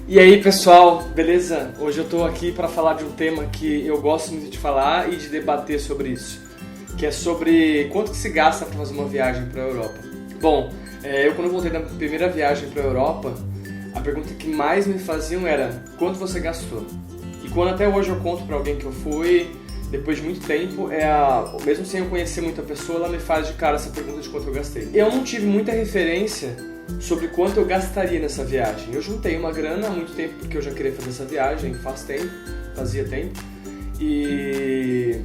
E aí pessoal, beleza? Hoje eu tô aqui para falar de um tema que eu gosto muito de falar e de debater sobre isso, que é sobre quanto que se gasta para fazer uma viagem para a Europa. Bom, eu quando voltei da primeira viagem para a Europa, a pergunta que mais me faziam era quanto você gastou? E quando até hoje eu conto para alguém que eu fui, depois de muito tempo, mesmo sem eu conhecer muita pessoa, ela me faz de cara essa pergunta de quanto eu gastei. Eu não tive muita referência sobre quanto eu gastaria nessa viagem. Eu juntei uma grana há muito tempo porque eu já queria fazer essa viagem, fazia tempo. E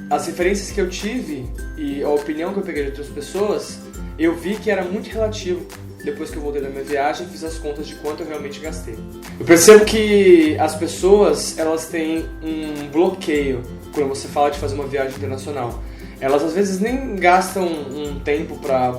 as referências que eu tive e a opinião que eu peguei de outras pessoas, eu vi que era muito relativo. Depois que eu voltei da minha viagem, fiz as contas de quanto eu realmente gastei. Eu percebo que as pessoas, elas têm um bloqueio quando você fala de fazer uma viagem internacional. Elas às vezes nem gastam um tempo para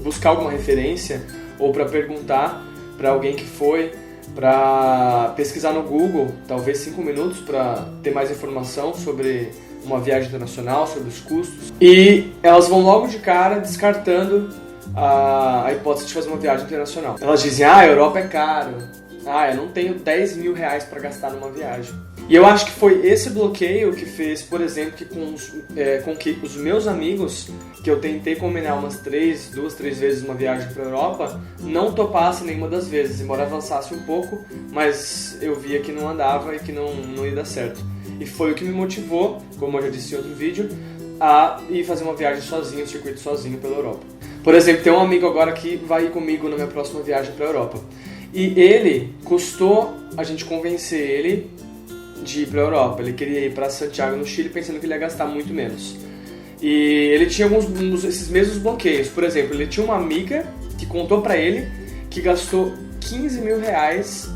buscar alguma referência ou para perguntar para alguém que foi, para pesquisar no Google, talvez 5 minutos para ter mais informação sobre uma viagem internacional, sobre os custos. E elas vão logo de cara descartando a hipótese de fazer uma viagem internacional. Elas dizem, a Europa é caro, eu não tenho 10 mil reais para gastar numa viagem. E eu acho que foi esse bloqueio que fez, por exemplo, que com que os meus amigos, que eu tentei combinar umas 2, 3 vezes uma viagem para a Europa, não topassem nenhuma das vezes, embora avançasse um pouco, mas eu via que não andava e que não ia dar certo. E foi o que me motivou, como eu já disse em outro vídeo, a ir fazer uma viagem sozinho, um circuito sozinho pela Europa. Por exemplo, tem um amigo agora que vai ir comigo na minha próxima viagem para a Europa. E ele, custou a gente convencer ele de ir para a Europa. Ele queria ir para Santiago, no Chile, pensando que ele ia gastar muito menos. E ele tinha esses mesmos bloqueios. Por exemplo, ele tinha uma amiga que contou para ele que gastou 15 mil reais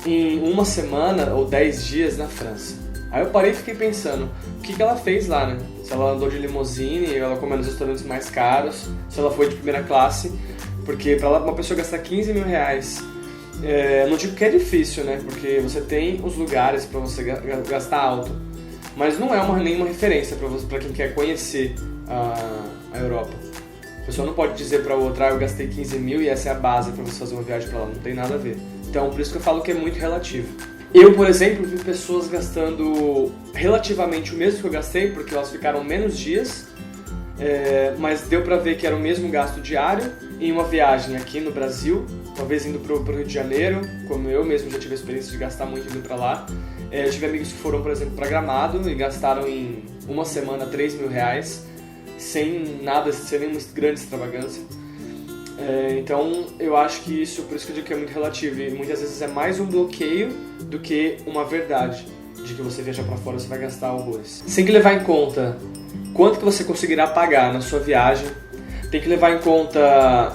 em uma semana ou 10 dias na França. Aí eu parei e fiquei pensando, o que ela fez lá, né? Se ela andou de limusine, ela comeu nos restaurantes mais caros, se ela foi de primeira classe, porque para uma pessoa gastar 15 mil reais, não digo que é difícil, né? Porque você tem os lugares para você gastar alto, mas não é nenhuma referência para quem quer conhecer a Europa. A pessoa não pode dizer para outra, eu gastei 15 mil e essa é a base para você fazer uma viagem para lá, não tem nada a ver. Então, por isso que eu falo que é muito relativo. Eu, por exemplo, vi pessoas gastando relativamente o mesmo que eu gastei, porque elas ficaram menos dias, mas deu pra ver que era o mesmo gasto diário em uma viagem aqui no Brasil, talvez indo pro Rio de Janeiro, como eu mesmo já tive a experiência de gastar muito indo pra lá. Eu tive amigos que foram, por exemplo, pra Gramado e gastaram em uma semana 3 mil reais, sem nenhuma grande extravagância. Então eu acho que isso, por isso que eu digo que é muito relativo, e muitas vezes é mais um bloqueio do que uma verdade de que você viajar pra fora você vai gastar horrores. Você tem que levar em conta quanto que você conseguirá pagar na sua viagem, tem que levar em conta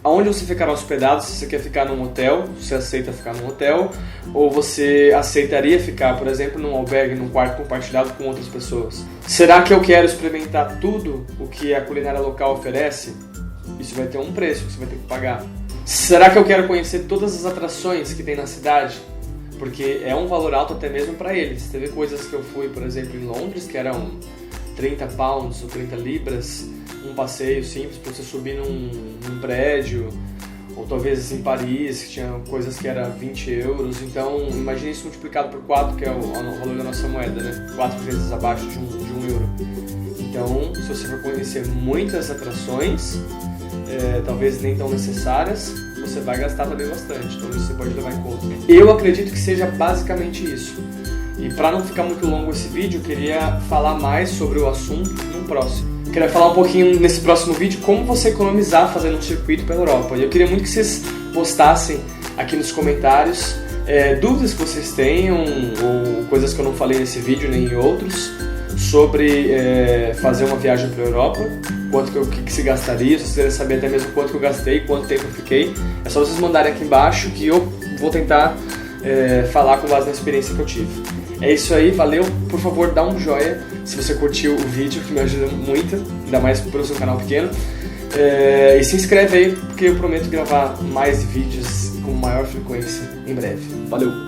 aonde você ficará hospedado, se você quer ficar num hotel, se você aceita ficar num hotel, ou você aceitaria ficar, por exemplo, num albergue, num quarto compartilhado com outras pessoas. Será que eu quero experimentar tudo o que a culinária local oferece? Isso vai ter um preço que você vai ter que pagar. Será que eu quero conhecer todas as atrações que tem na cidade? Porque é um valor alto até mesmo para eles. Teve coisas que eu fui, por exemplo, em Londres, que eram 30 pounds ou 30 libras, um passeio simples para você subir num prédio, ou talvez em Paris, que tinha coisas que eram 20 euros. Então, imagine isso multiplicado por 4, que é o valor da nossa moeda, né? 4 vezes abaixo de um euro. Então, se você for conhecer muitas atrações, talvez nem tão necessárias, você vai gastar também bastante, então isso você pode levar em conta. Eu acredito que seja basicamente isso. E para não ficar muito longo esse vídeo, eu queria falar mais sobre o assunto no próximo. Eu queria falar um pouquinho nesse próximo vídeo como você economizar fazendo um circuito pela Europa. E eu queria muito que vocês postassem aqui nos comentários dúvidas que vocês tenham, ou coisas que eu não falei nesse vídeo nem em outros, sobre fazer uma viagem para a Europa, o que se gastaria, se vocês quiserem saber até mesmo quanto que eu gastei, quanto tempo eu fiquei, é só vocês mandarem aqui embaixo que eu vou tentar falar com base na experiência que eu tive. É isso aí, valeu, por favor dá um joinha se você curtiu o vídeo, que me ajuda muito, ainda mais para o seu canal pequeno, e se inscreve aí, porque eu prometo gravar mais vídeos com maior frequência em breve. Valeu!